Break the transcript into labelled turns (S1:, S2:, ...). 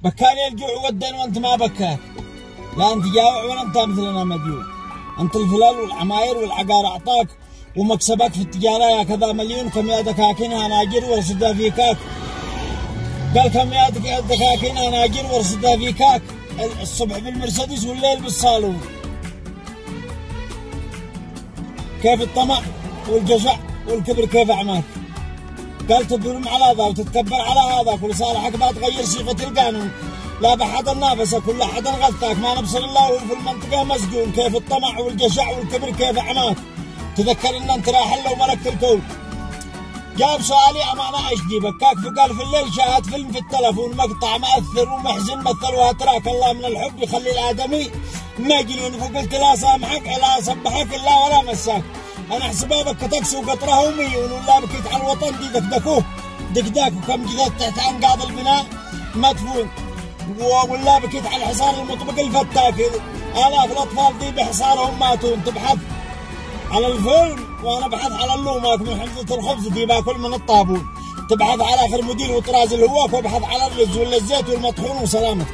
S1: بكاني الجوع والدين وانت ما بكاك. لا انت جائع ولا انت مثلنا مديون. انت الفلال والعماير والعقار اعطاك ومكسبك في التجاره يا كذا مليون. كم يا دكاكين هناجر ورصدها فيكاك. قال كم يا دكاكين هناجر ورصدها فيكاك. الصبح بالمرسيدس والليل بالصالون. كيف الطمع والجشع والكبر كيف اعماك. قال تبرم على هذا وتتكبر على هذاك ولصالحك ما تغير صيغه القانون. لا بحد نافسه كل حد غثاك. ما نبصر الله وهو في المنطقه مسجون. كيف الطمع والجشع والكبر كيف اعماك. تذكر ان انت راحل لو ملكت الكون. جاب سؤالي امانه اشجي بكاك. فقال في الليل شاهد فيلم في التلفون مقطع مأثر ومحزن مثل وهتراك. الله من الحب يخلي الادمي مجنون. فقلت لا سامحك لا سبحك الا ولا مساك. انا حسبابك كتكسي وقطره وميون. ولا بكيت على الوطن دي دكدكوه دكداك. وكم جذت تحت انقاض البناء مدفون. ولا بكيت على الحصار المطبق الفتاك. الاف الاطفال دي بحصارهم ماتوا. انت تبحث على الفيلم وانا بحث على اللومات من حمضة الخبز دي باكل من الطابون. تبحث على اخر مدير وطراز الهواك وابحث على الرز ولا الزيت والمطحون وسلامتك.